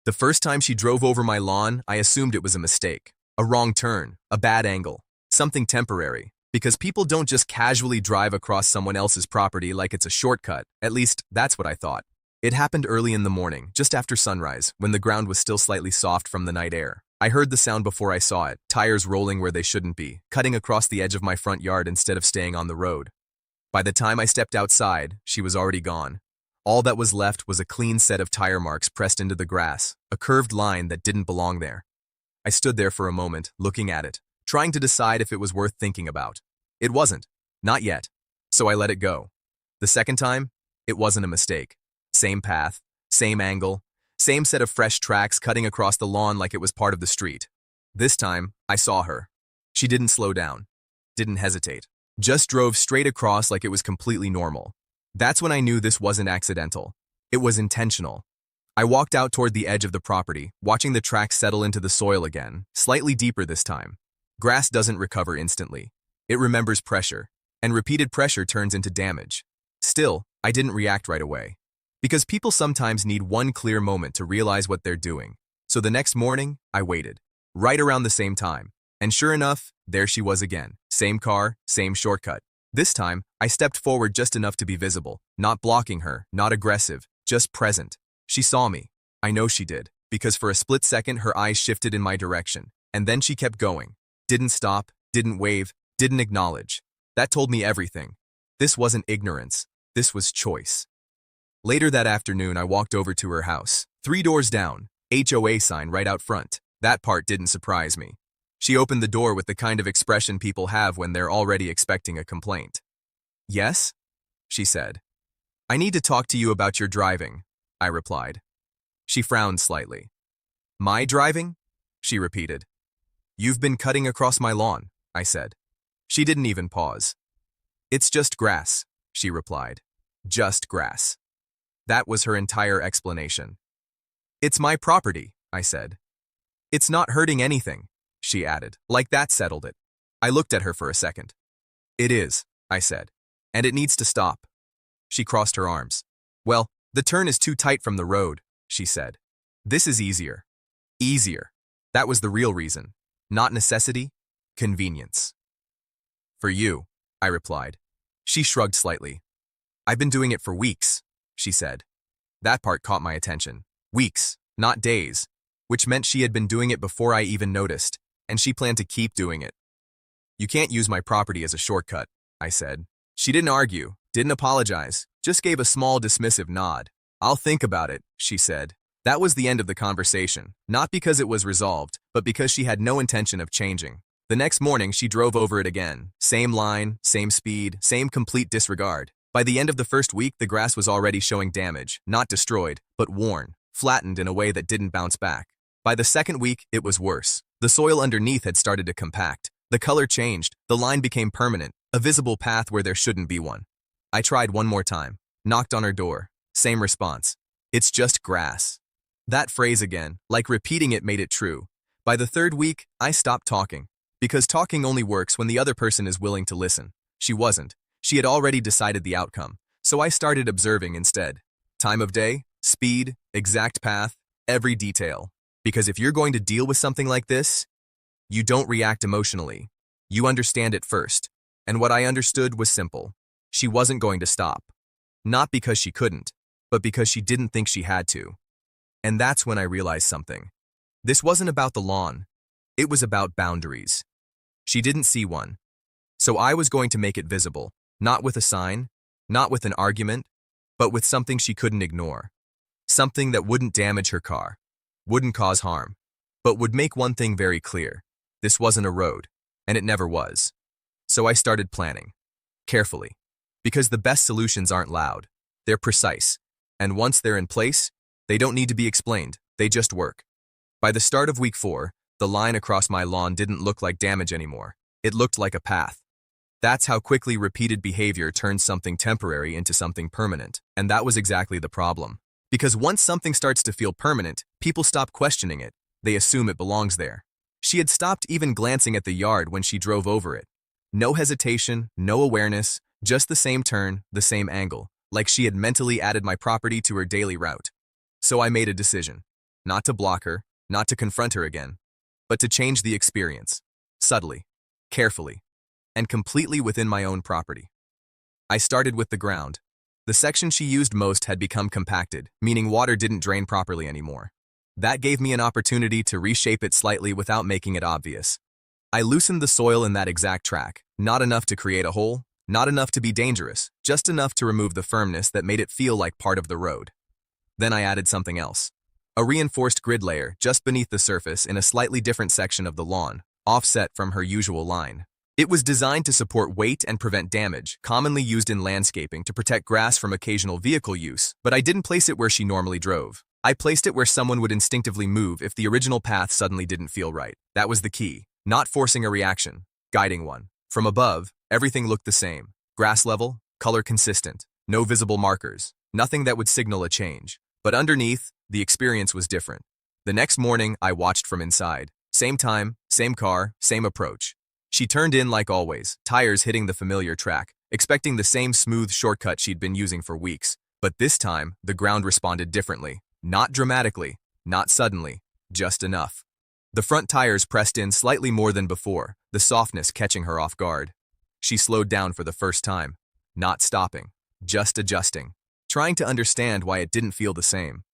The first time she drove over my lawn, I assumed it was a mistake. A wrong turn, a bad angle, something temporary. Because people don't just casually drive across someone else's property like it's a shortcut. At least, that's what I thought. It happened early in the morning, just after sunrise, when the ground was still slightly soft from the night air. I heard the sound before I saw it, tires rolling where they shouldn't be, cutting across the edge of my front yard instead of staying on the road. By the time I stepped outside, she was already gone. All that was left was a clean set of tire marks pressed into the grass, a curved line that didn't belong there. I stood there for a moment, looking at it, trying to decide if it was worth thinking about. It wasn't. Not yet. So I let it go. The second time, it wasn't a mistake. Same path, same angle, same set of fresh tracks cutting across the lawn like it was part of the street. This time, I saw her. She didn't slow down, didn't hesitate, just drove straight across like it was completely normal. That's when I knew this wasn't accidental. It was intentional. I walked out toward the edge of the property, watching the tracks settle into the soil again, slightly deeper this time. Grass doesn't recover instantly. It remembers pressure, and repeated pressure turns into damage. Still, I didn't react right away. Because people sometimes need one clear moment to realize what they're doing. So the next morning, I waited. Right around the same time. And sure enough, there she was again. Same car, same shortcut. This time, I stepped forward just enough to be visible, not blocking her, not aggressive, just present. She saw me. I know she did, because for a split second her eyes shifted in my direction, and then she kept going. Didn't stop, didn't wave, didn't acknowledge. That told me everything. This wasn't ignorance. This was choice. Later that afternoon, I walked over to her house. 3 doors down, HOA sign right out front. That part didn't surprise me. She opened the door with the kind of expression people have when they're already expecting a complaint. "Yes?" she said. "I need to talk to you about your driving," I replied. She frowned slightly. "My driving?" she repeated. "You've been cutting across my lawn," I said. She didn't even pause. "It's just grass," she replied. "Just grass." That was her entire explanation. "It's my property," I said. "It's not hurting anything," she added, like that settled it. I looked at her for a second. "It is," I said, "and it needs to stop." She crossed her arms. "Well, the turn is too tight from the road," she said. "This is easier." Easier. That was the real reason. Not necessity, convenience. "For you," I replied. She shrugged slightly. "I've been doing it for weeks," she said. That part caught my attention. Weeks, not days, which meant she had been doing it before I even noticed, and she planned to keep doing it. "You can't use my property as a shortcut," I said. She didn't argue, didn't apologize, just gave a small dismissive nod. "I'll think about it," she said. That was the end of the conversation, not because it was resolved, but because she had no intention of changing. The next morning, she drove over it again. Same line, same speed, same complete disregard. By the end of the first week, the grass was already showing damage, not destroyed, but worn, flattened in a way that didn't bounce back. By the second week, it was worse. The soil underneath had started to compact. The color changed, the line became permanent, a visible path where there shouldn't be one. I tried one more time, knocked on her door. Same response. "It's just grass." That phrase again, like repeating it, made it true. By the third week, I stopped talking. Because talking only works when the other person is willing to listen. She wasn't. She had already decided the outcome. So I started observing instead. Time of day, speed, exact path, every detail. Because if you're going to deal with something like this, you don't react emotionally. You understand it first. And what I understood was simple. She wasn't going to stop. Not because she couldn't, but because she didn't think she had to. And that's when I realized something. This wasn't about the lawn. It was about boundaries. She didn't see one. So I was going to make it visible, not with a sign, not with an argument, but with something she couldn't ignore. Something that wouldn't damage her car, wouldn't cause harm, but would make one thing very clear. This wasn't a road, and it never was. So I started planning, carefully, because the best solutions aren't loud. They're precise, and once they're in place, they don't need to be explained, they just work. By the start of week 4, the line across my lawn didn't look like damage anymore. It looked like a path. That's how quickly repeated behavior turns something temporary into something permanent. And that was exactly the problem. Because once something starts to feel permanent, people stop questioning it. They assume it belongs there. She had stopped even glancing at the yard when she drove over it. No hesitation, no awareness, just the same turn, the same angle, like she had mentally added my property to her daily route. So I made a decision. Not to block her, not to confront her again, but to change the experience. Subtly, carefully, and completely within my own property. I started with the ground. The section she used most had become compacted, meaning water didn't drain properly anymore. That gave me an opportunity to reshape it slightly without making it obvious. I loosened the soil in that exact track, not enough to create a hole, not enough to be dangerous, just enough to remove the firmness that made it feel like part of the road. Then I added something else. A reinforced grid layer just beneath the surface in a slightly different section of the lawn, offset from her usual line. It was designed to support weight and prevent damage, commonly used in landscaping to protect grass from occasional vehicle use, but I didn't place it where she normally drove. I placed it where someone would instinctively move if the original path suddenly didn't feel right. That was the key. Not forcing a reaction, guiding one. From above, everything looked the same. Grass level, color consistent, no visible markers, nothing that would signal a change. But underneath, the experience was different. The next morning, I watched from inside. Same time, same car, same approach. She turned in like always, tires hitting the familiar track, expecting the same smooth shortcut she'd been using for weeks. But this time, the ground responded differently. Not dramatically, not suddenly, just enough. The front tires pressed in slightly more than before, the softness catching her off guard. She slowed down for the first time, not stopping, just adjusting, trying to understand why it didn't feel the same.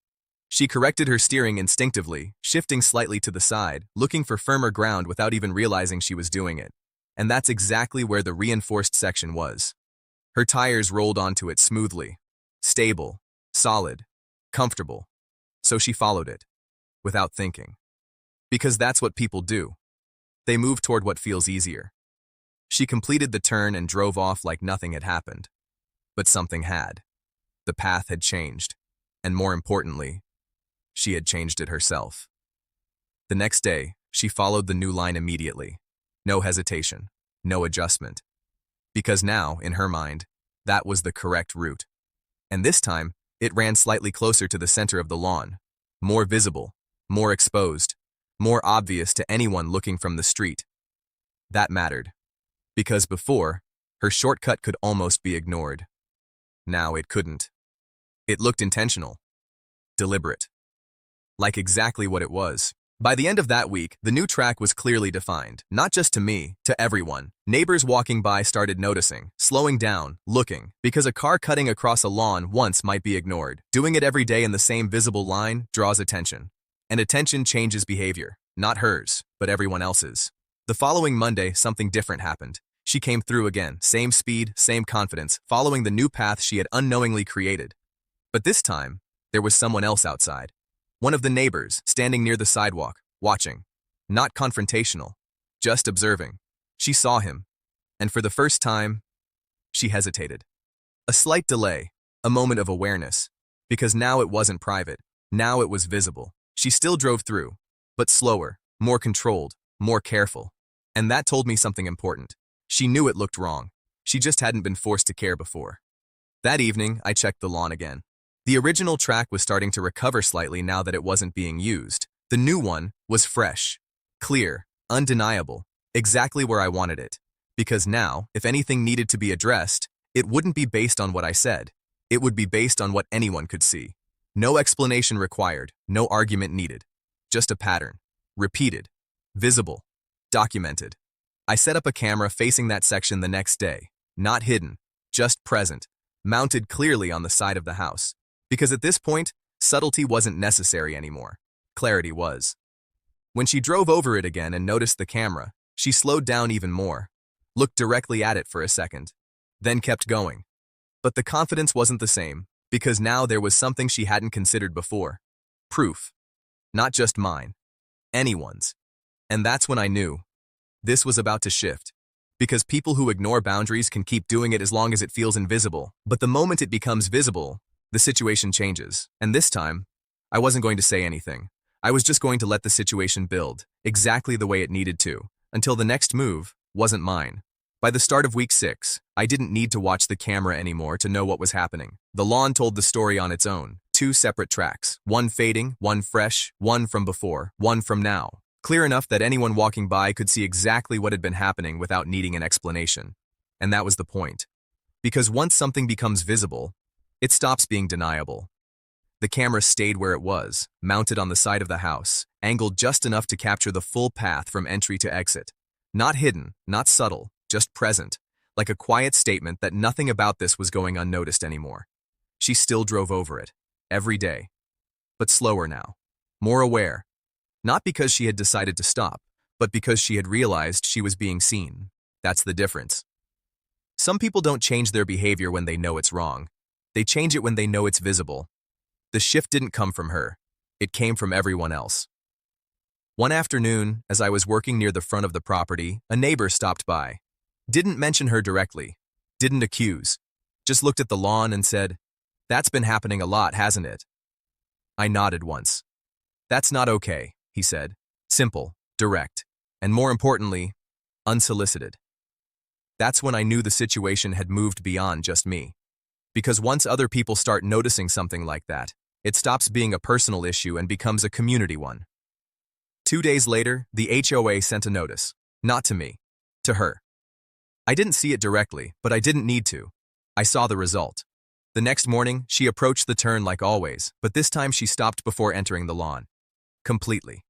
She corrected her steering instinctively, shifting slightly to the side, looking for firmer ground without even realizing she was doing it. And that's exactly where the reinforced section was. Her tires rolled onto it smoothly, stable, solid, comfortable. So she followed it, without thinking. Because that's what people do. They move toward what feels easier. She completed the turn and drove off like nothing had happened. But something had. The path had changed. And more importantly, she had changed it herself. The next day, she followed the new line immediately. No hesitation, no adjustment. Because now, in her mind, that was the correct route. And this time, it ran slightly closer to the center of the lawn, more visible, more exposed, more obvious to anyone looking from the street. That mattered. Because before, her shortcut could almost be ignored. Now it couldn't. It looked intentional, deliberate, like exactly what it was. By the end of that week, the new track was clearly defined, not just to me, to everyone. Neighbors walking by started noticing, slowing down, looking, because a car cutting across a lawn once might be ignored. Doing it every day in the same visible line draws attention. And attention changes behavior, not hers, but everyone else's. The following Monday, something different happened. She came through again, same speed, same confidence, following the new path she had unknowingly created. But this time, there was someone else outside. One of the neighbors, standing near the sidewalk, watching. Not confrontational, just observing. She saw him, and for the first time, she hesitated. A slight delay, a moment of awareness, because now it wasn't private, now it was visible. She still drove through, but slower, more controlled, more careful. And that told me something important. She knew it looked wrong. She just hadn't been forced to care before. That evening, I checked the lawn again. The original track was starting to recover slightly now that it wasn't being used. The new one was fresh, clear, undeniable, exactly where I wanted it. Because now, if anything needed to be addressed, it wouldn't be based on what I said. It would be based on what anyone could see. No explanation required, no argument needed. Just a pattern. Repeated. Visible. Documented. I set up a camera facing that section the next day. Not hidden, just present, mounted clearly on the side of the house. Because at this point, subtlety wasn't necessary anymore. Clarity was. When she drove over it again and noticed the camera, she slowed down even more, looked directly at it for a second, then kept going. But the confidence wasn't the same, because now there was something she hadn't considered before. Proof. Not just mine. Anyone's. And that's when I knew. This was about to shift. Because people who ignore boundaries can keep doing it as long as it feels invisible. But the moment it becomes visible, the situation changes. And this time, I wasn't going to say anything. I was just going to let the situation build, exactly the way it needed to, until the next move wasn't mine. By the start of week 6, I didn't need to watch the camera anymore to know what was happening. The lawn told the story on its own. 2 separate tracks, one fading, one fresh, one from before, one from now. Clear enough that anyone walking by could see exactly what had been happening without needing an explanation. And that was the point. Because once something becomes visible, it stops being deniable. The camera stayed where it was, mounted on the side of the house, angled just enough to capture the full path from entry to exit. Not hidden, not subtle, just present, like a quiet statement that nothing about this was going unnoticed anymore. She still drove over it, every day. But slower now, more aware. Not because she had decided to stop, but because she had realized she was being seen. That's the difference. Some people don't change their behavior when they know it's wrong. They change it when they know it's visible. The shift didn't come from her. It came from everyone else. One afternoon, as I was working near the front of the property, a neighbor stopped by. Didn't mention her directly. Didn't accuse. Just looked at the lawn and said, "That's been happening a lot, hasn't it?" I nodded once. "That's not okay," he said. Simple, direct, and more importantly, unsolicited. That's when I knew the situation had moved beyond just me. Because once other people start noticing something like that, it stops being a personal issue and becomes a community one. 2 days later, the HOA sent a notice. Not to me. To her. I didn't see it directly, but I didn't need to. I saw the result. The next morning, she approached the turn like always, but this time she stopped before entering the lawn. Completely.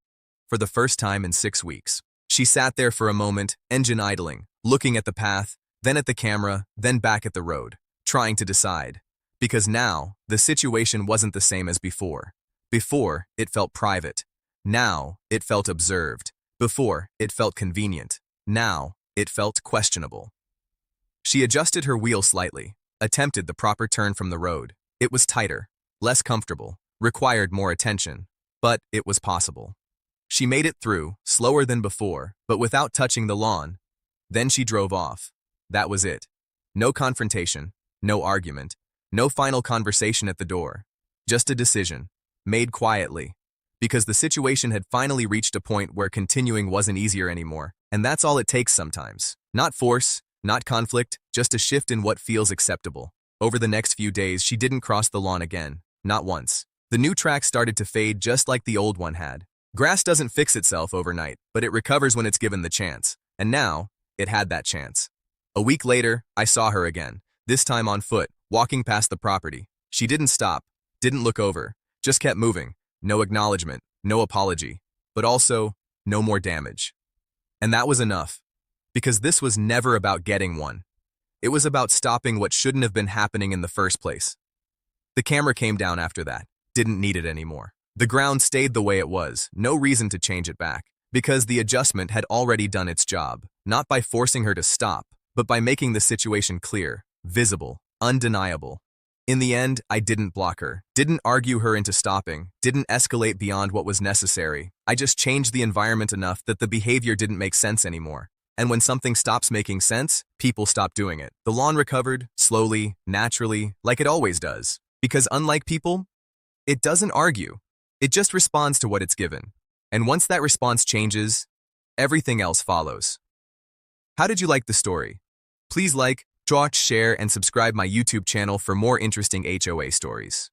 For the first time in 6 weeks. She sat there for a moment, engine idling, looking at the path, then at the camera, then back at the road, trying to decide. Because now, the situation wasn't the same as before. Before, it felt private. Now, it felt observed. Before, it felt convenient. Now, it felt questionable. She adjusted her wheel slightly, attempted the proper turn from the road. It was tighter, less comfortable, required more attention, but it was possible. She made it through, slower than before, but without touching the lawn. Then she drove off. That was it. No confrontation, no argument, no final conversation at the door. Just a decision, made quietly. Because the situation had finally reached a point where continuing wasn't easier anymore, and that's all it takes sometimes. Not force, not conflict, just a shift in what feels acceptable. Over the next few days, she didn't cross the lawn again, not once. The new track started to fade just like the old one had. Grass doesn't fix itself overnight, but it recovers when it's given the chance. And now, it had that chance. A week later, I saw her again, this time on foot, walking past the property. She didn't stop, didn't look over, just kept moving. No acknowledgement, no apology, but also no more damage. And that was enough. Because this was never about getting one. It was about stopping what shouldn't have been happening in the first place. The camera came down after that, didn't need it anymore. The ground stayed the way it was, no reason to change it back, because the adjustment had already done its job, not by forcing her to stop, but by making the situation clear, visible, undeniable. In the end, I didn't block her, didn't argue her into stopping, didn't escalate beyond what was necessary. I just changed the environment enough that the behavior didn't make sense anymore. And when something stops making sense, people stop doing it. The lawn recovered, slowly, naturally, like it always does. Because unlike people, it doesn't argue. It just responds to what it's given. And once that response changes, everything else follows. How did you like the story? Please like, share, and subscribe my YouTube channel for more interesting HOA stories.